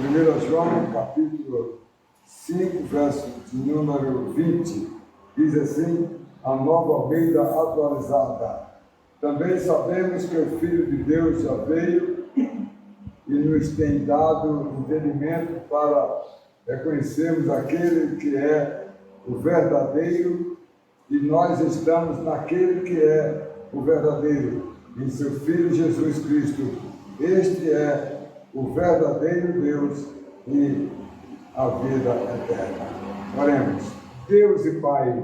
1 João, capítulo 5, verso de número 20, diz assim, a Nova Almeida atualizada. Também sabemos que o Filho de Deus já veio e nos tem dado entendimento para reconhecermos aquele que é o verdadeiro, e nós estamos naquele que é o verdadeiro, em seu Filho Jesus Cristo. Este é o verdadeiro Deus e a vida eterna. Oremos. Deus e Pai,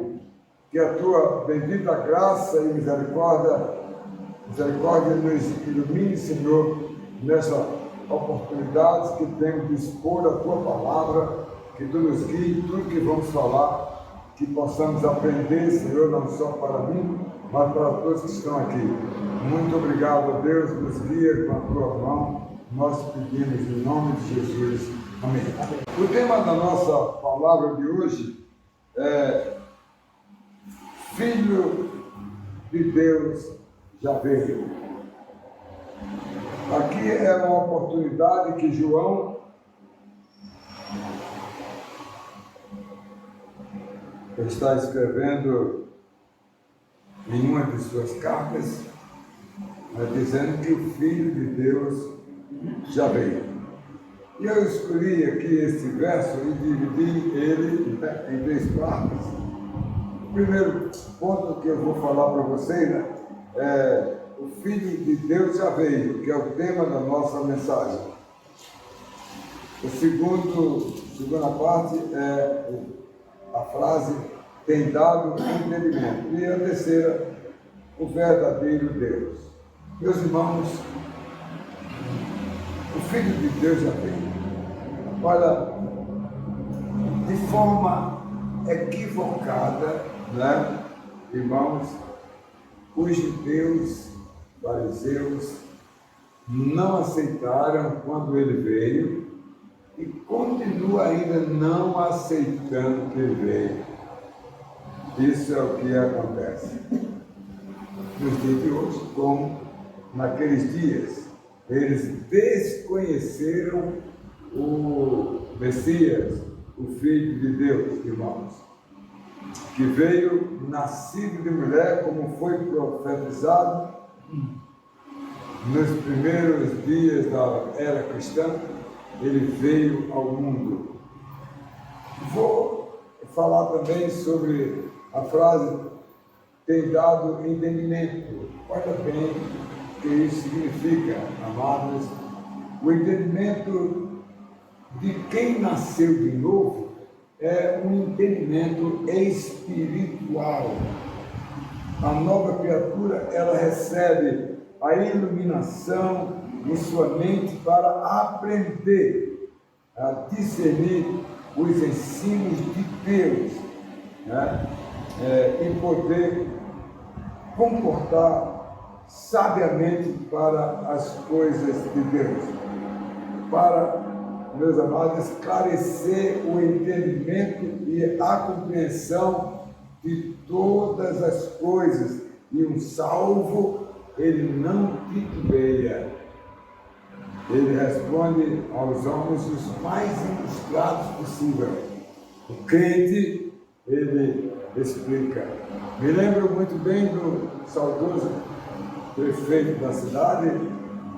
que a tua bendita graça e misericórdia nos ilumine, Senhor, nessa oportunidade que temos de expor a tua palavra, que tu nos guie tudo que vamos falar, que possamos aprender, Senhor, não só para mim, mas para todos que estão aqui. Muito obrigado, Deus, nos guia com a tua mão, nós pedimos em nome de Jesus. Amém. O tema da nossa palavra de hoje é Filho de Deus já veio. Aqui é uma oportunidade que João está escrevendo em uma de suas cartas, dizendo que o Filho de Deus já veio. E eu escolhi aqui esse verso e dividi ele em três partes. O primeiro ponto que eu vou falar para vocês é o Filho de Deus já veio, que é o tema da nossa mensagem. A segunda parte é a frase tem dado entendimento. E a terceira, o verdadeiro Deus. Meus irmãos, o Filho de Deus já veio. Olha, de forma equivocada, irmãos, os judeus, fariseus, não aceitaram quando ele veio e continua ainda não aceitando que ele veio. Isso é o que acontece nos dias de hoje, como naqueles dias. Eles desconheceram o Messias, o Filho de Deus, irmãos, que veio nascido de mulher, como foi profetizado nos primeiros dias da era cristã. Ele veio ao mundo. Vou falar também sobre a frase tem dado entendimento. Olha bem o que isso significa, amados. O entendimento de quem nasceu de novo é um entendimento espiritual. A nova criatura, ela recebe a iluminação em sua mente para aprender a discernir os ensinos de Deus, e poder comportar sabiamente para as coisas de Deus, para, meus amados, esclarecer o entendimento e a compreensão de todas as coisas. E um salvo, ele não titubeia, ele responde aos homens os mais ilustrados possível. O crente, ele explica. Me lembro muito bem do saudoso prefeito da cidade,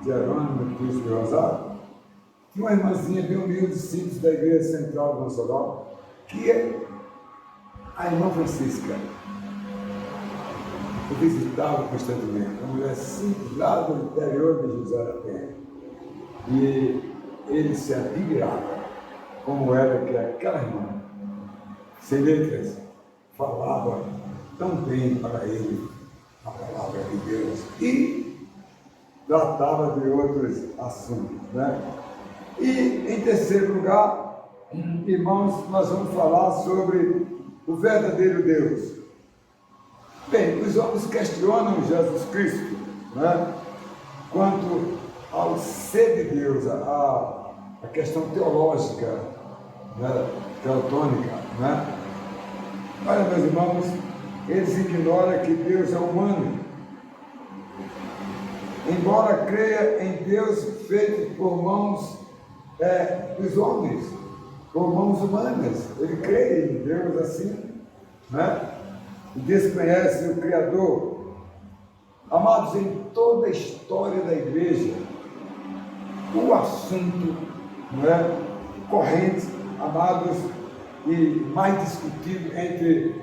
Jerônimo Cristo de Rosário. Tinha uma irmãzinha bem humilde, simples, da igreja central de Mossoró, que é a irmã Francisca. Eu visitava constantemente, uma mulher simples, lá do interior de José da Penha. E ele se admirava como era que aquela irmã, sem letras, falava tão bem para ele a palavra de Deus e tratava de outros assuntos, E, em terceiro lugar, irmãos, nós vamos falar sobre o verdadeiro Deus. Bem, os homens questionam Jesus Cristo, quanto ao ser de Deus, a questão teológica, teotônica, Olha, meus irmãos, eles ignoram que Deus é humano. Embora creia em Deus feito por mãos dos homens, com mãos humanas. Ele crê em Deus assim, né? E desconhece o Criador. Amados, em toda a história da igreja, o assunto, não é, corrente, amados, e mais discutido entre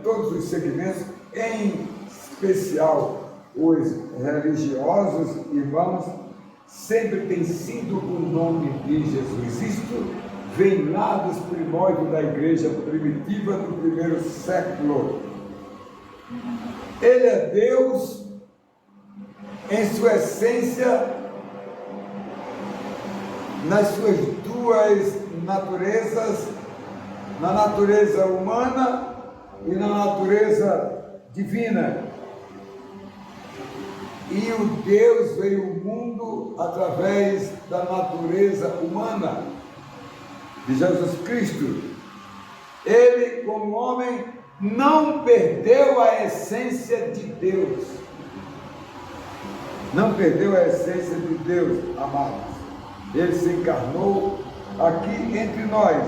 todos os segmentos, em especial os religiosos irmãos, sempre tem sido o nome de Jesus. Isto vem lá dos primórdios da igreja primitiva do primeiro século. Ele é Deus em sua essência, nas suas duas naturezas, na natureza humana e na natureza divina. E o Deus veio ao mundo através da natureza humana de Jesus Cristo. Ele, como homem, não perdeu a essência de Deus. Não perdeu a essência de Deus, amados. Ele se encarnou aqui entre nós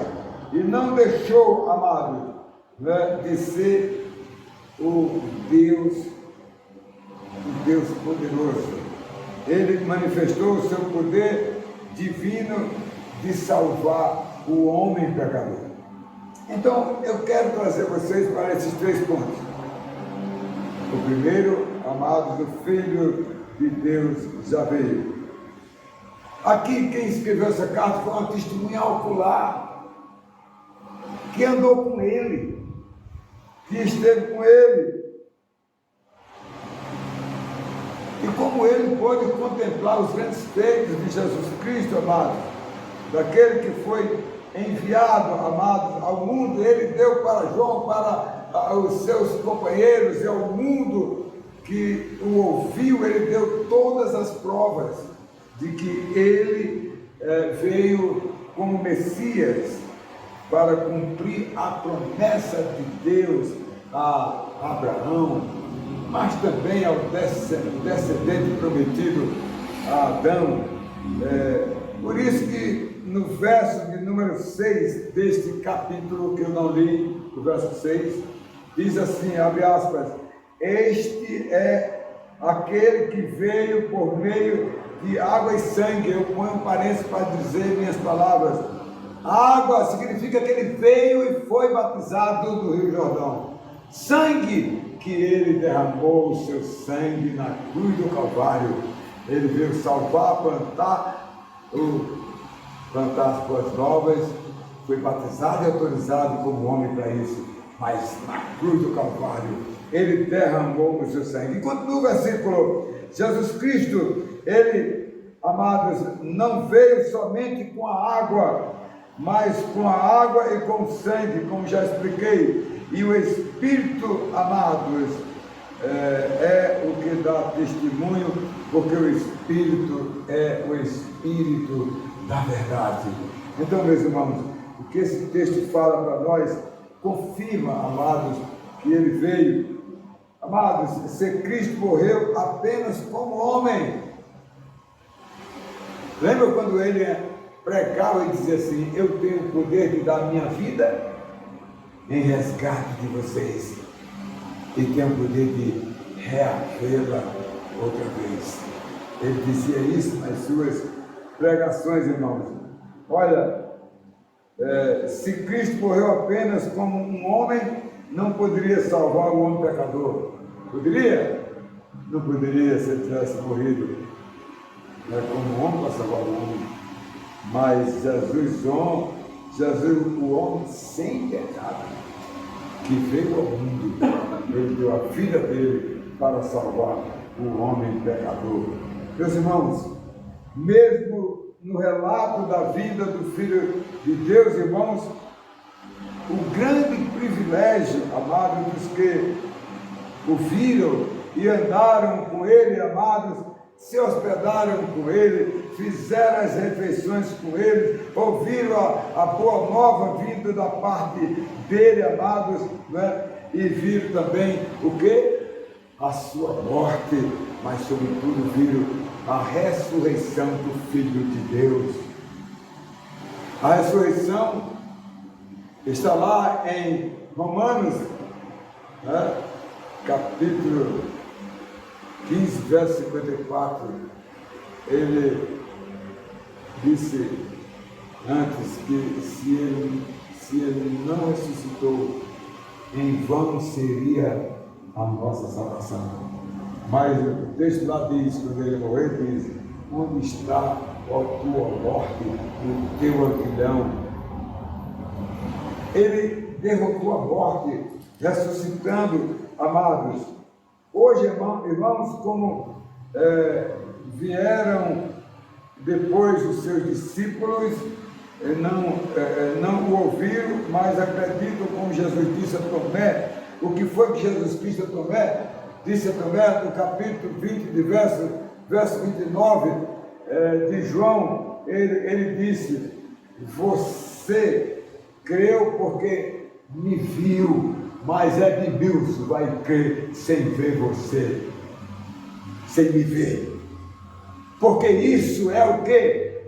e não deixou, amado, né, de ser o Deus poderoso. Ele manifestou o seu poder divino de salvar o homem pecador. Então, eu quero trazer vocês para esses 3 pontos. O primeiro, amados, o Filho de Deus já veio. Aqui, quem escreveu essa carta foi uma testemunha ocular, que andou com ele, que esteve com ele. E como ele pôde contemplar os grandes feitos de Jesus Cristo, amados, daquele que foi enviado, amados, ao mundo, ele deu para João, para os seus companheiros e ao mundo que o ouviu, ele deu todas as provas de que ele veio como Messias para cumprir a promessa de Deus a Abraão, mas também ao descendente prometido a Adão. Por isso que no verso de número 6 deste capítulo que eu não li, o verso 6, diz assim, abre aspas, este é aquele que veio por meio de água e sangue. Eu ponho um parênteses para dizer minhas palavras. Água significa que ele veio e foi batizado no Rio Jordão. Sangue, que ele derramou o seu sangue na cruz do Calvário. Ele veio salvar, plantar as boas novas, foi batizado e autorizado como homem para isso, mas na cruz do Calvário ele derramou o seu sangue. Enquanto no versículo, Jesus Cristo, ele, amados, não veio somente com a água, mas com a água e com o sangue, como já expliquei. E o Espírito, amados, é o que dá testemunho, porque o Espírito é o Espírito da verdade. Então, meus irmãos, o que esse texto fala para nós, confirma, amados, que ele veio. Amados, se Cristo morreu apenas como homem. Lembra quando ele pregava e dizia assim, eu tenho o poder de dar minha vida em resgate de vocês e tenho o poder de reavê-la outra vez. Ele dizia isso nas suas pregações, irmãos. Olha, se Cristo morreu apenas como um homem, não poderia salvar o homem pecador. Poderia? Não poderia se ele tivesse morrido como homem para salvar o homem. Mas Jesus, o homem sem pecado, que veio ao mundo, ele deu a vida dele para salvar o homem pecador. Meus irmãos, mesmo no relato da vida do Filho de Deus, irmãos, o grande privilégio, amados, dos que o viram e andaram com ele, amados, se hospedaram com ele, fizeram as refeições com ele, ouviram a boa nova vinda da parte dele, amados, né? E viram também o quê? A sua morte, mas sobretudo viram a ressurreição do Filho de Deus. A ressurreição está lá em Romanos, né, capítulo 15, verso 54. Ele disse antes que se ele não ressuscitou, em vão seria a nossa salvação. Mas o texto lá diz, quando ele morreu, diz: onde está, ó tua morte, o teu aguilhão? Ele derrotou a morte, ressuscitando, amados. Hoje, irmãos, como vieram depois os seus discípulos, não o ouviram, mas acreditam, como Jesus disse a Tomé. O que foi que Jesus disse a Tomé? Disse a Tomé, no capítulo 20, de verso 29 de João, ele disse: você creu porque me viu, mas é de mim vai crer sem ver você, sem me ver. Porque isso é o quê?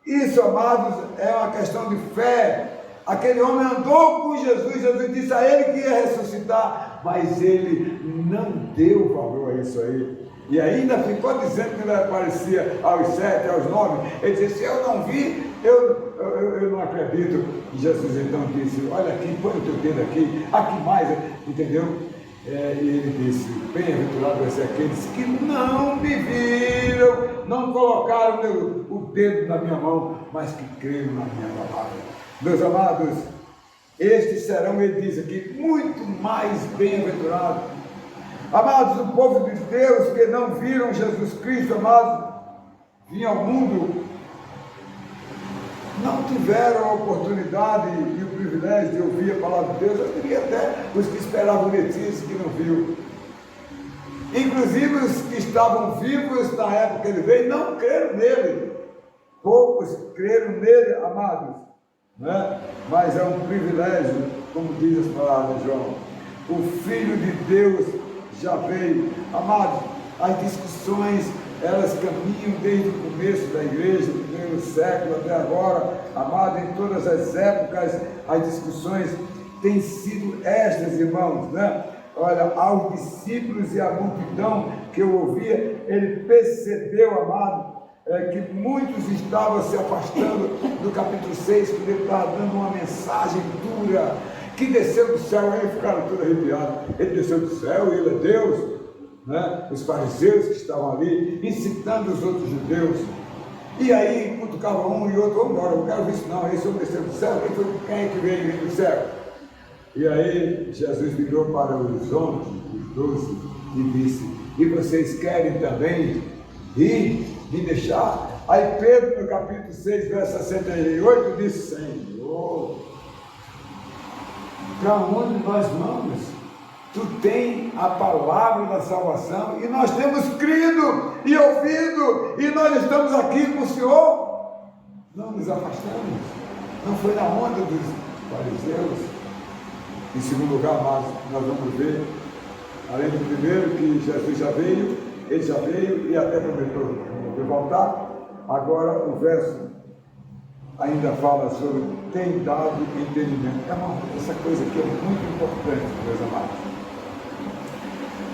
Isso, amados, é uma questão de fé. Aquele homem andou com Jesus, Jesus disse a ele que ia ressuscitar, mas ele não deu valor a isso aí. E ainda ficou dizendo que ele aparecia aos 7, aos 9. Ele disse: se eu não vi, eu não acredito. E Jesus então disse: olha aqui, põe o teu dedo aqui mais, entendeu? E ele disse: bem-aventurado vai ser aqueles que não me viram, não colocaram o dedo na minha mão, mas que creram na minha palavra. Meus amados, estes serão, ele diz aqui, muito mais bem-aventurados. Amados, o povo de Deus que não viram Jesus Cristo, amados, vinham ao mundo, não tiveram a oportunidade e o privilégio de ouvir a palavra de Deus. Eu diria até os que esperavam notícias que não viu. Inclusive os que estavam vivos na época que ele veio, não creram nele. Poucos creram nele, amados, né? Mas é um privilégio, como diz as palavras de João. O Filho de Deus já veio. Amados, as discussões, elas caminham desde o começo da igreja, do primeiro século até agora. Amado, em todas as épocas, as discussões têm sido estas, irmãos, né? Olha, aos discípulos e à multidão que eu ouvia, ele percebeu, amado, que muitos estavam se afastando do capítulo 6, quando ele estava dando uma mensagem dura, que desceu do céu. Aí ficaram todos arrepiados. Ele desceu do céu, ele é Deus, né? Os fariseus que estavam ali, incitando os outros judeus. E aí cutucava um e outro: vamos embora, eu não quero ver isso não, esse homem desceu do céu, quem é que veio do céu? E aí Jesus virou para os homens, os 12, e disse: e vocês querem também ir me deixar? Aí Pedro, no capítulo 6, verso 68, disse: Senhor, para onde nós vamos? Tu tens a palavra da salvação, e nós temos crido e ouvido, e nós estamos aqui com o Senhor. Não nos afastamos. Não foi na onda dos fariseus. Em segundo lugar, nós vamos ver, além do primeiro, que Jesus já veio, ele já veio e até prometeu voltar. Agora o verso ainda fala sobre tem dado entendimento. Essa coisa aqui é muito importante, meus amados.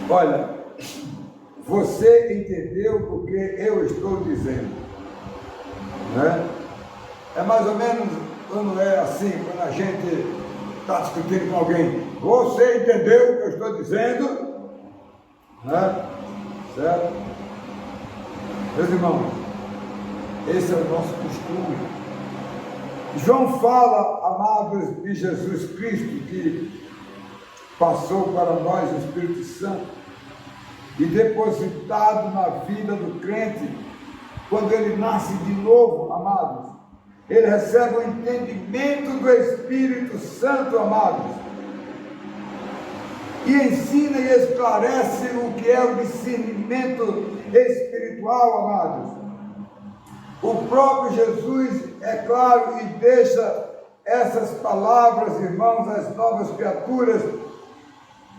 Olha, você entendeu porque eu estou dizendo, né? É mais ou menos quando é assim, quando a gente está discutindo com alguém: você entendeu o que eu estou dizendo? Né? Certo? Meus irmãos, esse é o nosso costume. João fala, amados, de Jesus Cristo, que passou para nós o Espírito Santo e depositado na vida do crente, quando ele nasce de novo, amados, ele recebe o entendimento do Espírito Santo, amados, e ensina e esclarece o que é o discernimento espiritual, amados. O próprio Jesus, é claro, e deixa essas palavras, irmãos, às novas criaturas.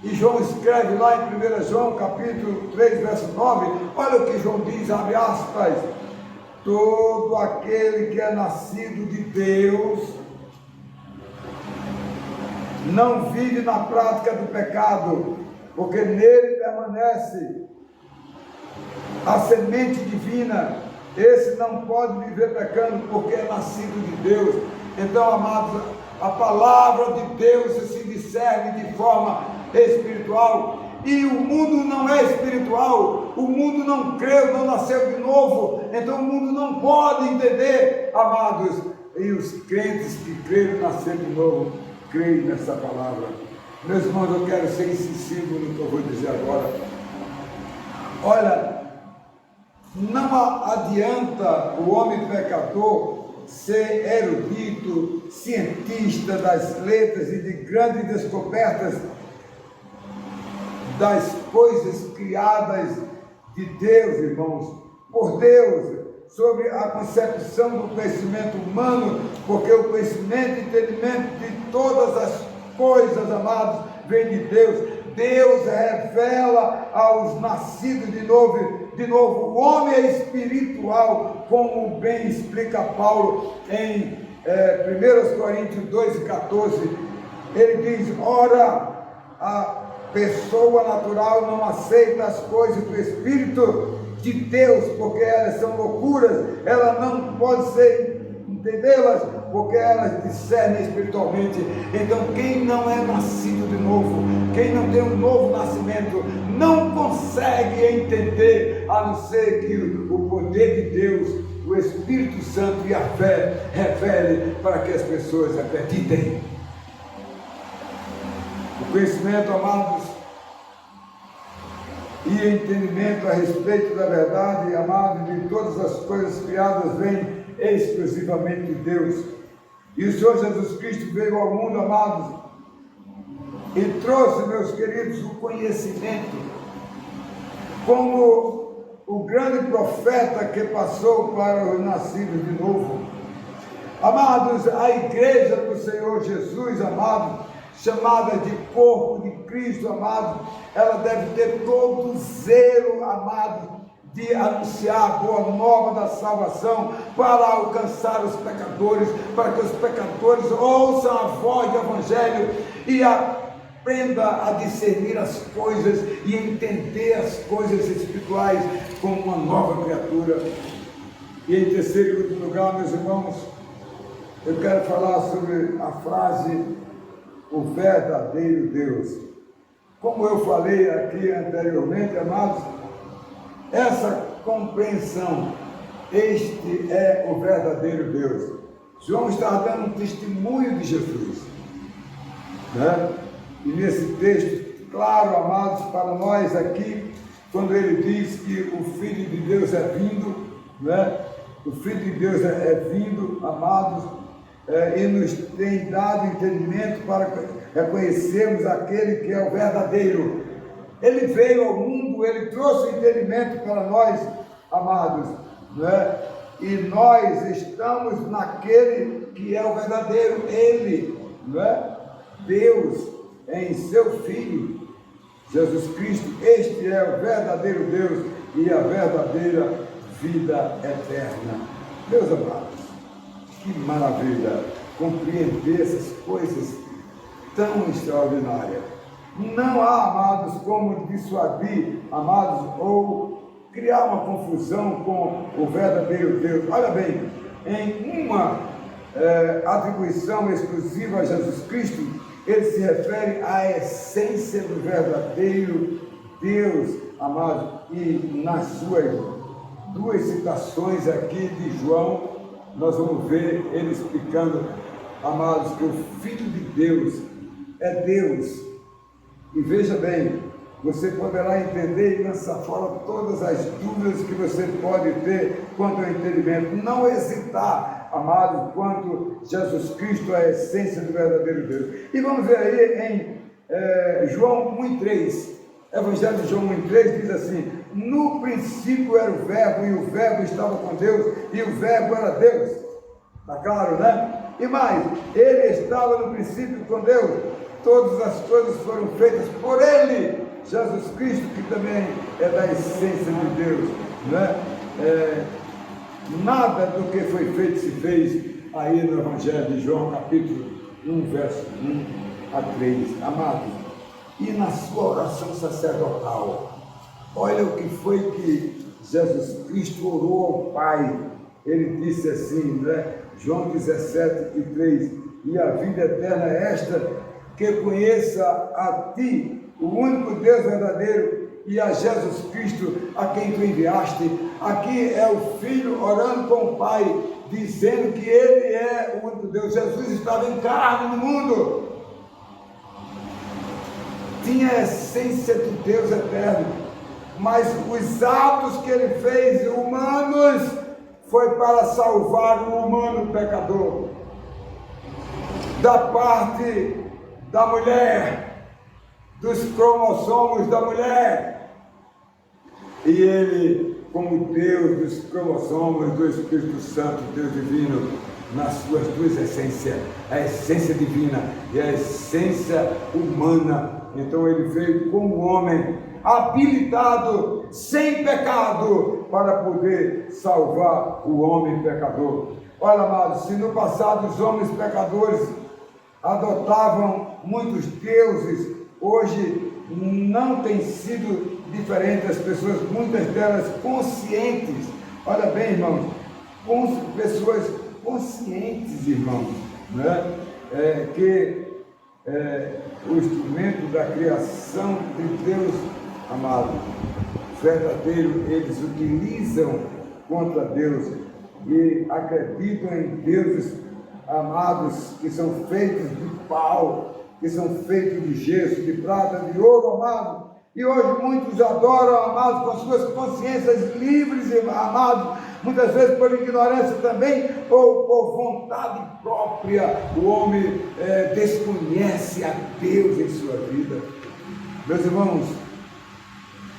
E João escreve lá em 1 João, capítulo 3, verso 9, olha o que João diz, abre aspas: todo aquele que é nascido de Deus não vive na prática do pecado, porque nele permanece a semente divina. Esse não pode viver pecando, porque é nascido de Deus. Então, amados, a palavra de Deus se discerne de forma espiritual, e o mundo não é espiritual, o mundo não creu, não nasceu de novo, então o mundo não pode entender, amados, e os crentes que creram nascer de novo, creem nessa palavra. Meus irmãos, eu quero ser incisivo no que eu vou dizer agora. Olha, não adianta o homem pecador ser erudito, cientista das letras e de grandes descobertas das coisas criadas de Deus, irmãos, por Deus, sobre a concepção do conhecimento humano, porque o conhecimento e entendimento de todas as coisas, amados, vem de Deus. Deus revela aos nascidos de novo. O homem é espiritual, como bem explica Paulo em 1 Coríntios 2,14. Ele diz: ora, a pessoa natural não aceita as coisas do Espírito de Deus, porque elas são loucuras, ela não pode entendê-las, porque elas discernem espiritualmente. Então, quem não é nascido de novo, quem não tem um novo nascimento, não consegue entender, a não ser que o poder de Deus, o Espírito Santo e a fé revele para que as pessoas acreditem. O conhecimento, amados, e entendimento a respeito da verdade, amados, de todas as coisas criadas, vem exclusivamente de Deus. E o Senhor Jesus Cristo veio ao mundo, amados, e trouxe, meus queridos, o conhecimento, como o grande profeta que passou para os nascidos de novo. Amados, a igreja do Senhor Jesus, amados, chamada de corpo de Cristo, amado, ela deve ter todo o zelo, amado, de anunciar a boa nova da salvação, para alcançar os pecadores, para que os pecadores ouçam a voz do Evangelho e aprenda a discernir as coisas e entender as coisas espirituais como uma nova criatura. E em terceiro e último lugar, meus irmãos, eu quero falar sobre a frase: o verdadeiro Deus. Como eu falei aqui anteriormente, amados, essa compreensão, este é o verdadeiro Deus. João está dando um testemunho de Jesus, né? E nesse texto, claro, amados, para nós aqui, quando ele diz que o Filho de Deus é vindo, né? O Filho de Deus é vindo, amados, e nos tem dado entendimento para reconhecermos aquele que é o verdadeiro. Ele veio ao mundo, ele trouxe entendimento para nós, amados, né? E nós estamos naquele que é o verdadeiro, ele, né? Deus em seu Filho, Jesus Cristo. Este é o verdadeiro Deus e a verdadeira vida eterna. Meus amados, que maravilha compreender essas coisas tão extraordinárias. Não há, amados, como dissuadir, amados, ou criar uma confusão com o verdadeiro Deus. Olha bem, em uma atribuição exclusiva a Jesus Cristo, ele se refere à essência do verdadeiro Deus, amados, e nas suas duas citações aqui de João, nós vamos ver ele explicando, amados, que o Filho de Deus é Deus. E veja bem, você poderá entender e lançar fora todas as dúvidas que você pode ter quanto ao entendimento. Não hesitar, amados, quanto Jesus Cristo é a essência do verdadeiro Deus. E vamos ver aí em João 1,3. Evangelho de João 1,3 diz assim: no princípio era o verbo, e o verbo estava com Deus, e o verbo era Deus. Está claro, né? E mais, ele estava no princípio com Deus. Todas as coisas foram feitas por ele, Jesus Cristo, que também é da essência de Deus, né? Nada do que foi feito se fez aí no Evangelho de João, capítulo 1, verso 1 a 3. Amados, e na sua oração sacerdotal, olha o que foi que Jesus Cristo orou ao Pai. Ele disse assim, né? João 17 e 3, e a vida eterna é esta, que conheça a Ti, o único Deus verdadeiro, e a Jesus Cristo, a quem Tu enviaste. Aqui é o Filho orando com o Pai, dizendo que Ele é o único Deus. Jesus estava em carne no mundo, tinha a essência do Deus eterno, mas os atos que Ele fez humanos foi para salvar o humano pecador, da parte da mulher, dos cromossomos da mulher, e Ele, como Deus dos cromossomos do Espírito Santo, Deus divino, nas suas duas essências, a essência divina e a essência humana. Então Ele veio como homem, habilitado, sem pecado, para poder salvar o homem pecador. Olha, amados, se no passado os homens pecadores adotavam muitos deuses, hoje não tem sido diferente. As pessoas, muitas delas conscientes, olha bem, irmãos, pessoas conscientes, irmãos, né? O instrumento da criação de Deus, amado, verdadeiro, eles utilizam contra Deus e acreditam em deuses, amados, que são feitos de pau, que são feitos de gesso, de prata, de ouro, amado. E hoje muitos adoram, amados, com suas consciências livres, amados, muitas vezes por ignorância também, ou por vontade própria. O homem desconhece a Deus em sua vida. Meus irmãos,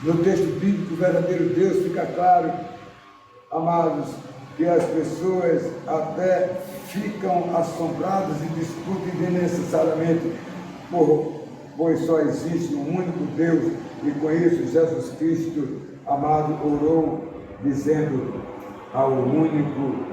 no texto bíblico, o verdadeiro Deus fica claro, amados, que as pessoas até ficam assombradas e discutem desnecessariamente, pois só existe um único Deus, e com isso Jesus Cristo, amado, orou dizendo ao único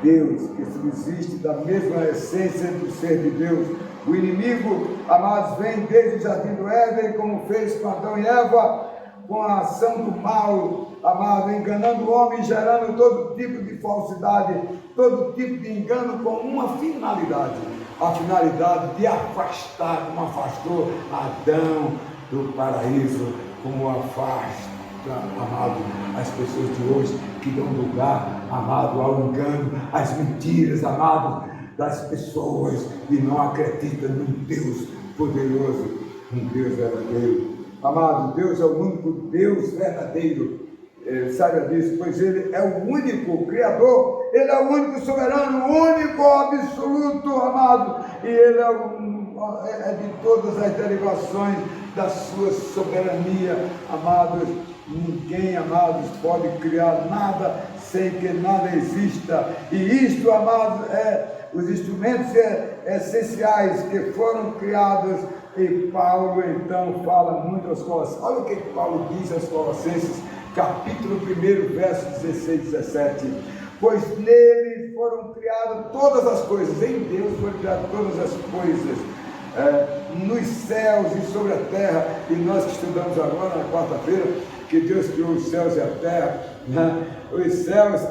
Deus que subsiste da mesma essência do ser de Deus. O inimigo, amados, vem desde o jardim do Éden, como fez com Adão e Eva, com a ação do mal, amado, enganando o homem, gerando todo tipo de falsidade, todo tipo de engano, com uma finalidade, a finalidade de afastar, como afastou Adão do paraíso, como afasta, amado, as pessoas de hoje, que dão lugar, amado, ao engano, às mentiras, amado, das pessoas, e não acreditam num Deus poderoso, um Deus verdadeiro. Amado, Deus é o único Deus verdadeiro, saiba disso, pois Ele é o único Criador, Ele é o único soberano, o único absoluto, amado, e Ele é de todas as derivações da sua soberania, amados. Ninguém, amados, pode criar nada sem que nada exista, e isto, amados, os instrumentos essenciais que foram criados. E Paulo então fala muito aos Colossenses. Olha o que Paulo diz aos Colossenses, capítulo 1, verso 16 e 17. Pois nele foram criadas todas as coisas, em Deus foram criadas todas as coisas, nos céus e sobre a terra. E nós que estudamos agora na quarta-feira, que Deus criou os céus e a terra, né? Os céus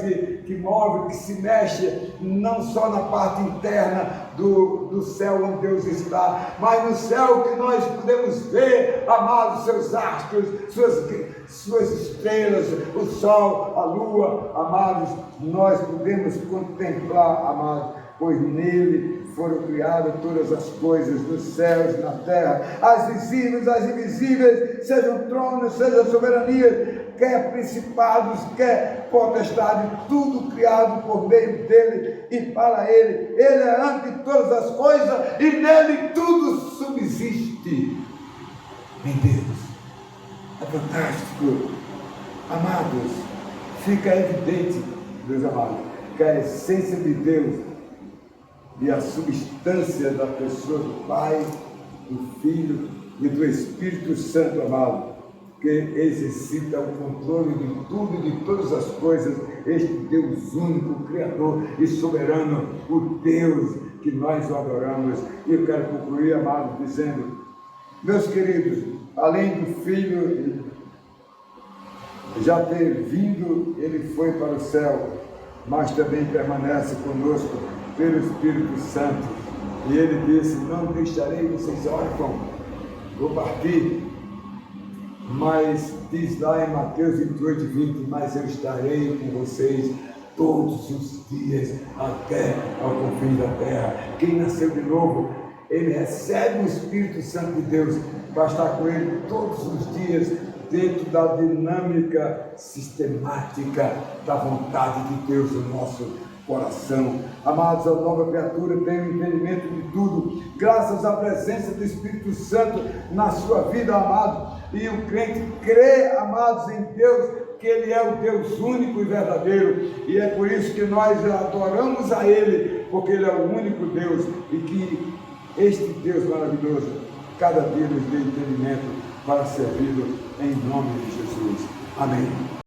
que movem, que se mexem, não só na parte interna do céu onde Deus está, mas no céu que nós podemos ver, amados, seus astros, suas estrelas, o sol, a lua, amados, nós podemos contemplar, amados, pois nele foram criadas todas as coisas, nos céus e na terra, as visíveis, as invisíveis, sejam tronos, sejam soberanias, quer principados, quer potestade, tudo criado por meio dele e para ele. Ele é antes de todas as coisas e nele tudo subsiste. Em Deus. É fantástico. Amados, fica evidente, meus amados, que a essência de Deus e a substância da pessoa do Pai, do Filho e do Espírito Santo, amado, que exercita o controle de tudo e de todas as coisas, este Deus único, Criador e soberano, o Deus que nós o adoramos. E eu quero concluir, amado, dizendo, meus queridos, além do Filho já ter vindo, ele foi para o céu, mas também permanece conosco pelo Espírito Santo. E ele disse, não deixarei vocês órfãos, vou partir. Mas diz lá em Mateus 28, 20, mas eu estarei com vocês todos os dias até ao confim da terra. Quem nasceu de novo, ele recebe o Espírito Santo de Deus para estar com ele todos os dias, dentro da dinâmica sistemática da vontade de Deus no nosso coração. Amados, a nova criatura tem o entendimento de tudo, graças à presença do Espírito Santo na sua vida, amado. E o crente crê, amados, em Deus, que Ele é o Deus único e verdadeiro, e é por isso que nós adoramos a Ele, porque Ele é o único Deus, e que este Deus maravilhoso, cada dia nos dê entendimento para servi-lo, em nome de Jesus. Amém.